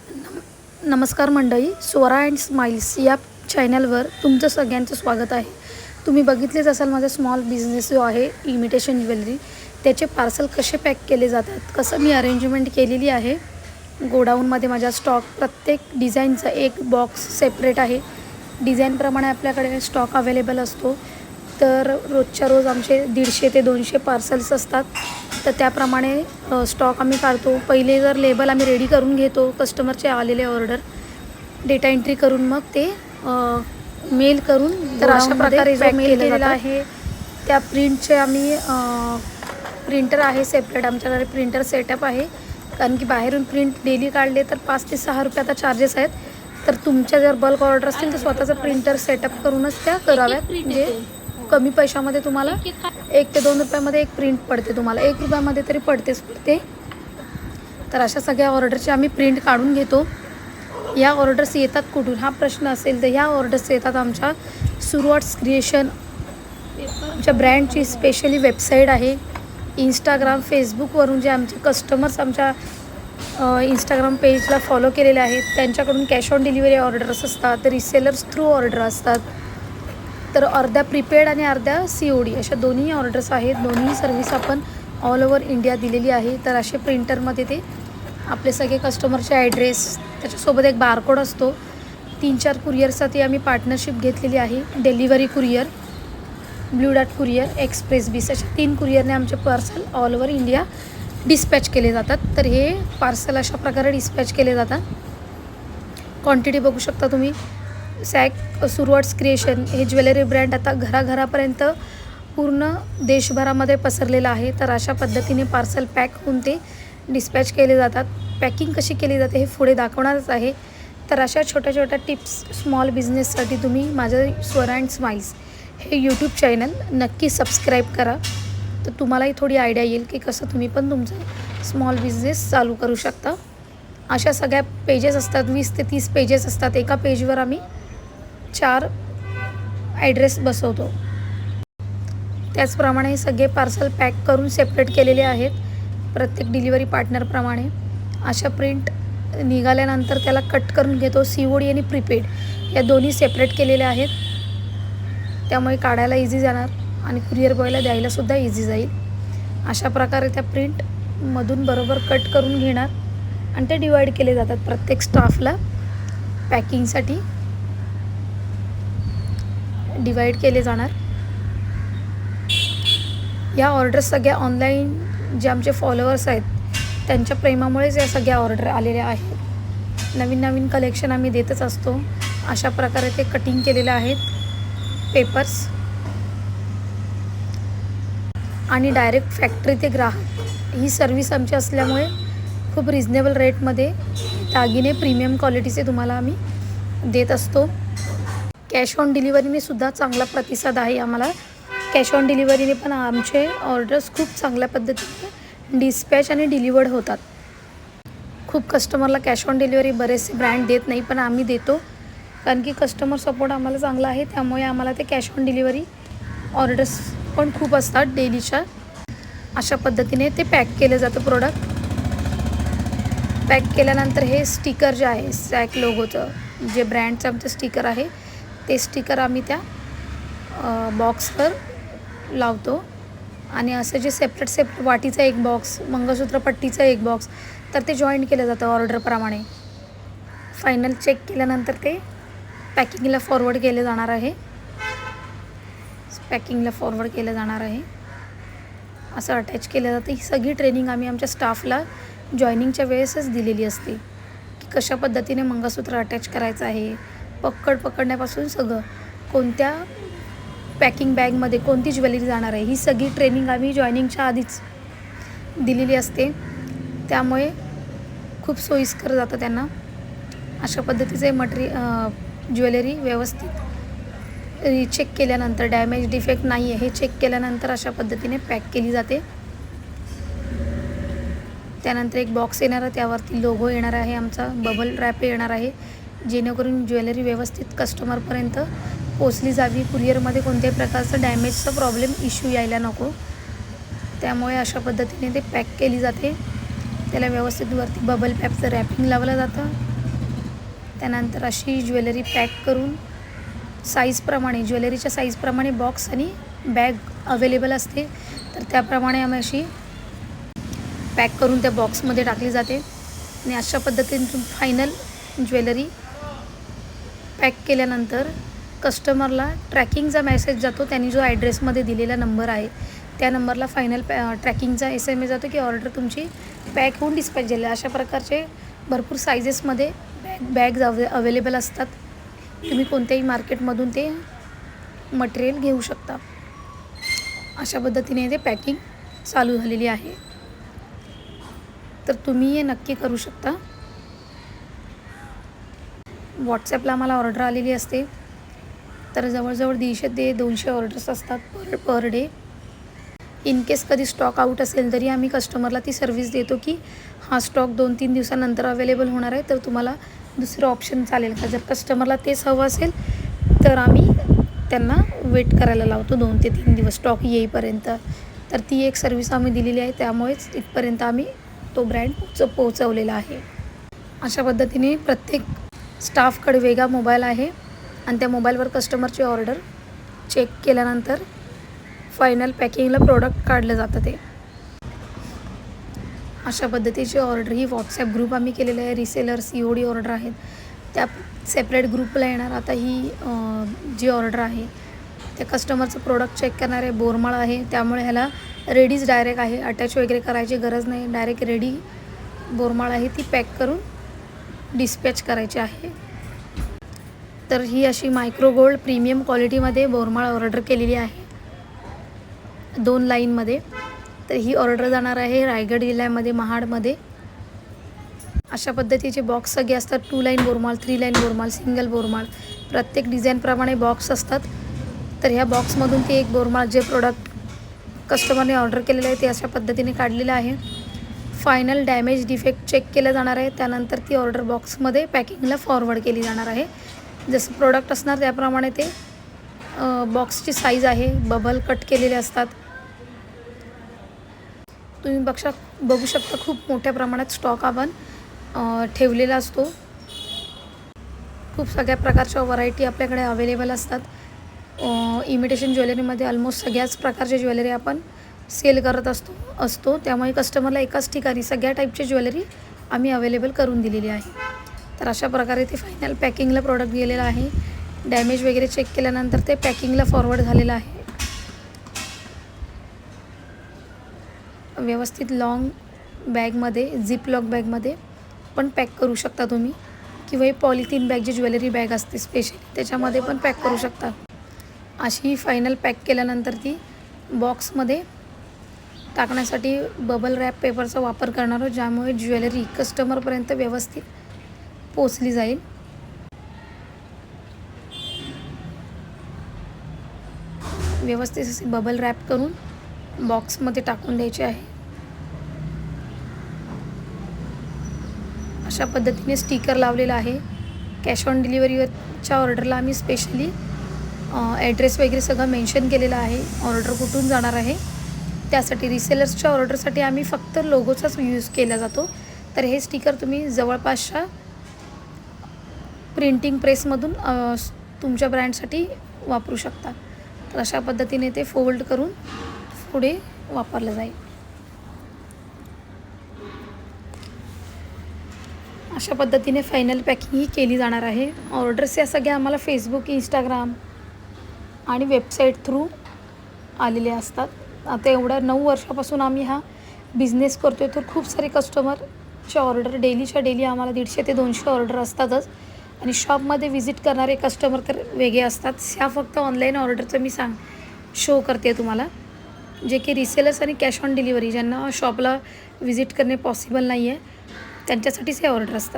नमस्कार मंडळी, Swara and smiles या चॅनलवर तुमचं सगळ्यांचं स्वागत आहे. तुम्ही बघितलेच असाल माझा स्मॉल बिझनेस जो आहे इमिटेशन ज्वेलरी, त्याचे पार्सल कसे पॅक केले जातात, कसं मी अरेंजमेंट केलेली आहे. गोडाऊनमध्ये माझा स्टॉक प्रत्येक डिझाईनचा एक बॉक्स सेपरेट आहे. डिझाईनप्रमाणे आपल्याकडे स्टॉक अवेलेबल असतो. तर रोजच्या रोज आमचे 150 ते 200 पार्सल्स असतात. तर त्याप्रमाणे स्टॉक आम्ही काढतो. पहिले जर लेबल आम्ही रेडी करून घेतो, कस्टमरचे आलेले ऑर्डर डेटा एंट्री करून मग ते मेल करून तर अशा प्रकारे जो मेल केलेला आहे त्या प्रिंटचे आम्ही प्रिंटर आहे सेपरेट. आमच्याकडे प्रिंटर सेटअप आहे, कारण की बाहेरून प्रिंट डेली काढले तर 5 ते 6 रुपये आता चार्जेस आहेत. तर तुमच्या जर बल्क ऑर्डर असतील तर स्वतःचं प्रिंटर सेटअप करूनच त्या कराव्यात. म्हणजे कमी पैशामध्ये तुम्हाला 1 ते 2 रुपयामध्ये एक प्रिंट पडते, तुम्हाला 1 रुपयामध्ये तरी पडतेच पडते. तर अशा सगळ्या ऑर्डरचे आम्ही प्रिंट काढून घेतो. या ऑर्डर्स येतात कुठून हा प्रश्न असेल तर ह्या ऑर्डर्स येतात आमच्या सुरुवाट्स क्रिएशन आमच्या ब्रँडची स्पेशली वेबसाईट आहे. इंस्टाग्राम फेसबुकवरून जे आमचे कस्टमर्स आमच्या इंस्टाग्राम पेजला फॉलो केलेले आहेत त्यांच्याकडून कॅश ऑन डिलिव्हरी ऑर्डर्स असतात, रिसेलर्स थ्रू ऑर्डर असतात. तर अर्ध्या प्रीपेड आणि अर्ध्या COD अशा दोन्ही ऑर्डर्स आहेत. दोन्ही सर्व्हिस आपण ऑल ओव्हर इंडिया दिलेली आहे. तर असे प्रिंटरमध्ये ते आपले सगळे कस्टमरचे ॲड्रेस, त्याच्यासोबत एक बारकोड असतो. 3-4 कुरिअरसाठी आम्ही पार्टनरशिप घेतलेली आहे. Delivery courier, Blue Dart courier, express bees अशा 3 कुरिअरने आमचे parcel all over India dispatch केले जातात. तर हे पार्सल अशा प्रकारे डिस्पॅच केले जातात. क्वांटिटी बघू शकता तुम्ही. सुरुवाट्स क्रिएशन हे ज्वेलरी ब्रँड आता घराघरापर्यंत पूर्ण देशभरामध्ये पसरलेलं आहे. तर अशा पद्धतीने पार्सल पॅक होऊन ते डिस्पॅच केले जातात. पॅकिंग कशी केली जाते हे पुढे दाखवणारच आहे. तर अशा छोट्या छोट्या टिप्स स्मॉल बिझनेससाठी तुम्ही माझं स्वरा अँड स्माइल्स हे यूट्यूब चॅनल नक्की सबस्क्राईब करा. तर तुम्हालाही थोडी आयडिया येईल की कसं तुम्ही पण तुमचं स्मॉल बिझनेस चालू करू शकता. अशा सगळ्या पेजेस असतात, 20 ते 30 पेजेस असतात. एका पेजवर आम्ही 4 ॲड्रेस बसवतो. त्याचप्रमाणे हे सगळे पार्सल पॅक करून सेपरेट केलेले आहेत प्रत्येक डिलिव्हरी पार्टनरप्रमाणे. अशा प्रिंट निघाल्यानंतर त्याला कट करून घेतो. COD आणि प्रीपेड या दोन्ही सेपरेट केलेल्या आहेत. त्यामुळे काढायला इझी जाणार आणि कुरिअर बॉयला द्यायलासुद्धा इझी जाईल. अशा प्रकारे त्या प्रिंटमधून बरोबर कट करून घेणार आणि ते डिवाईड केले जातात प्रत्येक स्टाफला. पॅकिंगसाठी डिवाईड केले जाणार. या ऑर्डर्स सगळ्या ऑनलाईन जे आमचे फॉलोअर्स आहेत त्यांच्या प्रेमामुळेच या सगळ्या ऑर्डर आलेल्या आहेत. नवीन नवीन कलेक्शन आम्ही देतच असतो. अशा प्रकारे ते कटिंग केलेले आहेत पेपर्स आणि डायरेक्ट फॅक्टरी ते ग्राहक ही सर्विस आमची असल्यामुळे खूप रिजनेबल रेटमध्ये दागिने प्रीमियम क्वालिटीचे तुम्हाला आम्ही देत असतो. कॅश ऑन डिलिव्हरीने सुद्धा चांगला प्रतिसाद आहे आम्हाला. कॅश ऑन डिलिव्हरीने पण आमचे ऑर्डर्स खूप चांगल्या पद्धतीने डिस्पॅच आणि डिलिवर्ड होतात. खूप कस्टमरला कॅश ऑन डिलिव्हरी बरेचसे ब्रँड देत नाही, पण आम्ही देतो कारण की कस्टमर सपोर्ट आम्हाला चांगला आहे. त्यामुळे आम्हाला ते कॅश ऑन डिलिव्हरी ऑर्डर्स पण खूप असतात डेलीच्या. अशा पद्धतीने ते पॅक केलं जातं प्रोडक्ट. पॅक केल्यानंतर हे स्टिकर जे आहे सॅक लोगोचं जे ब्रँडचं आमचं स्टिकर आहे ते स्टिकर आम्ही त्या बॉक्सवर लावतो. आणि असं जे सेपरेट वाटीचा एक बॉक्स, मंगळसूत्र पट्टीचा एक बॉक्स, तर ते जॉईंट केलं जातं ऑर्डरप्रमाणे. फायनल चेक केल्यानंतर ते पॅकिंगला फॉरवर्ड केलं जाणार आहे. असं अटॅच केलं जातं. ही सगळी ट्रेनिंग आम्ही आमच्या स्टाफला जॉईनिंगच्या वेळेसच दिलेली असते की कशा पद्धतीने मंगळसूत्र अटॅच करायचं आहे. पकडण्यापासून सगळं, कोणत्या पॅकिंग बॅगमध्ये कोणती ज्वेलरी जाणार आहे, ही सगळी ट्रेनिंग आम्ही जॉईनिंगच्या आधीच दिलेली असते. त्यामुळे खूप सोयीस्कर जातं त्यांना. अशा पद्धतीचे ज्वेलरी व्यवस्थित रिचेक केल्यानंतर डॅमेज डिफेक्ट नाही आहे हे चेक केल्यानंतर अशा पद्धतीने पॅक केली जाते. त्यानंतर एक बॉक्स येणार आहे, त्यावरती लोगो येणार आहे, आमचा बबल रॅप येणार आहे, जेणेकरून ज्वेलरी व्यवस्थित कस्टमरपर्यंत पोचली जावी. कुरिअरमध्ये कोणत्याही प्रकारचा डॅमेजचा प्रॉब्लेम इश्यू यायला नको. त्यामुळे अशा पद्धतीने ते पॅक केली जाते. त्याला व्यवस्थित वरती बबल पॅपचं रॅपिंग लावलं जातं त्यानंतर अशी ज्वेलरी पॅक करून साईजप्रमाणे, ज्वेलरीच्या साईजप्रमाणे बॉक्स आणि बॅग अवेलेबल असते, तर त्याप्रमाणे आम्ही अशी पॅक करून त्या बॉक्समध्ये टाकली जाते. आणि अशा पद्धतीने फायनल ज्वेलरी पॅक केल्यानंतर कस्टमरला ट्रॅकिंगचा मेसेज जातो. त्यांनी जो ॲड्रेसमध्ये दिलेला नंबर आहे त्या नंबरला फायनल ट्रॅकिंगचा SMS जातो की ऑर्डर तुमची पॅक होऊन डिस्पॅच झाली. अशा प्रकारचे भरपूर सायझेसमध्ये बॅग्स अवेलेबल असतात. तुम्ही कोणत्याही मार्केटमधून ते मटेरियल घेऊ शकता. अशा पद्धतीने ते पॅकिंग चालू झालेली आहे, तर तुम्ही हे नक्की करू शकता. व्हॉट्सॲपला मला ऑर्डर आलेली असते, तर जवळजवळ 150 ते 200 ऑर्डर्स असतात पर डे. इन केस कधी स्टॉक आऊट असेल तरी आम्ही कस्टमरला ती सर्व्हिस देतो की हा स्टॉक 2-3 दिवसानंतर अवेलेबल होणार आहे, तर तुम्हाला दुसरं ऑप्शन चालेल का. जर कस्टमरला तेच हवं असेल तर आम्ही त्यांना वेट करायला लावतो 2 ते 3 दिवस स्टॉक येईपर्यंत. तर ती एक सर्व्हिस आम्ही दिलेली आहे, त्यामुळेच इथपर्यंत आम्ही तो ब्रँड पोहोचवलेला आहे. अशा पद्धतीने प्रत्येक स्टाफकडे वेगळा मोबाईल आहे आणि त्या मोबाईलवर कस्टमरची ऑर्डर चेक केल्यानंतर फायनल पॅकिंगला प्रोडक्ट काढलं जातं ते. अशा पद्धतीची ऑर्डर ही व्हॉट्सॲप ग्रुप आम्ही केलेला आहे. रिसेलर्स COD ऑर्डर आहेत त्या सेपरेट ग्रुपला येणार. आता ही जी ऑर्डर आहे त्या कस्टमरचं प्रोडक्ट चेक करणार आहे. बोरमाळ आहे, त्यामुळे ह्याला रेडीच डायरेक्ट आहे, अटॅच वगैरे करायची गरज नाही. डायरेक्ट रेडी बोरमाळ आहे, ती पॅक करून डिस्पॅच करायची आहे. तर ही अशी मायक्रो गोल्ड प्रीमियम क्वालिटीमध्ये बोरमाळ ऑर्डर केलेली आहे 2 लाईनमध्ये. तर ही ऑर्डर जाणार आहे रायगड जिल्ह्यामध्ये महाडमध्ये. अशा पद्धतीचे बॉक्स सगळे असतात. 2 लाईन बोरमाळ, 3 लाईन बोरमाळ, सिंगल बोरमाळ, प्रत्येक डिझाईनप्रमाणे बॉक्स असतात. तर ह्या बॉक्समधून ते एक बोरमाळ जे प्रोडक्ट कस्टमरने ऑर्डर केलेलं आहे ते अशा पद्धतीने काढलेलं आहे. फायनल डॅमेज डिफेक्ट चेक केलं जाणार आहे, त्यानंतर ती ऑर्डर बॉक्समध्ये पॅकिंगला फॉरवर्ड केली जाणार आहे. जसं प्रोडक्ट असणार त्याप्रमाणे ते बॉक्सची साईज आहे, बबल कट केलेले असतात. तुम्ही बघू शकता खूप मोठ्या प्रमाणात स्टॉक आपण ठेवलेला असतो. खूप सगळ्या प्रकारच्या व्हरायटी आपल्याकडे अवेलेबल असतात. इमिटेशन ज्वेलरीमध्ये ऑलमोस्ट सगळ्याच प्रकारच्या ज्वेलरी आपण सेल करत असतो. त्यामुळे कस्टमरला एकाच ठिकाणी सगळ्या टाईपची ज्वेलरी आम्ही अवेलेबल करून दिलेली आहे. तर अशा प्रकारे ते फायनल पॅकिंगला प्रोडक्ट गेलेलं आहे. डॅमेज वगैरे चेक केल्यानंतर ते पॅकिंगला फॉरवर्ड झालेलं आहे. व्यवस्थित लॉंग बॅगमध्ये, झिप लॉक बॅगमध्ये पण पॅक करू शकता तुम्ही, किंवा ही पॉलिथिन बॅग जी ज्वेलरी बॅग असते स्पेशली त्याच्यामध्ये पण पॅक करू शकता. अशी फायनल पॅक केल्यानंतर ती बॉक्समध्ये टाकण्यासाठी बबल रॅप पेपरचा वापर करणार आहोत, ज्यामुळे ज्वेलरी कस्टमरपर्यंत व्यवस्थित पोचली जाईल. व्यवस्थित असे बबल रॅप करून बॉक्समध्ये टाकून द्यायचे आहे. अशा पद्धतीने स्टिकर लावलेला आहे. कॅश ऑन डिलिव्हरीच्या ऑर्डरला आम्ही स्पेशली ॲड्रेस वगैरे सगळं मेन्शन केलेलं आहे, ऑर्डर कुठून जाणार आहे त्यासाठी. रिसेलर्सच्या ऑर्डरसाठी आम्ही फक्त लोगोचाच यूज केला जातो. तर हे स्टिकर तुम्ही जवळपासच्या प्रिंटिंग प्रेसमधून तुमच्या ब्रँडसाठी वापरू शकता. तर अशा पद्धतीने ते फोल्ड करून पुढे वापरलं जाईल. अशा पद्धतीने फायनल पॅकिंग ही केली जाणार आहे. ऑर्डर्स या सगळ्या आम्हाला फेसबुक, इंस्टाग्राम आणि वेबसाईट थ्रू आलेले असतात. आता एवढ्या 9 वर्षापासून आम्ही हा बिझनेस करतो आहे, तर खूप सारे कस्टमरच्या ऑर्डर डेलीच्या डेली आम्हाला 150 ते 200 ऑर्डर असतातच. आणि शॉपमध्ये व्हिजिट करणारे कस्टमर तर वेगळे असतात. ह्या फक्त ऑनलाईन ऑर्डरचं मी शो करते तुम्हाला, जे की रिसेलर्स आणि कॅश ऑन डिलिव्हरी ज्यांना शॉपला व्हिजिट करणे पॉसिबल नाही आहे त्यांच्यासाठीच हे ऑर्डर असतात.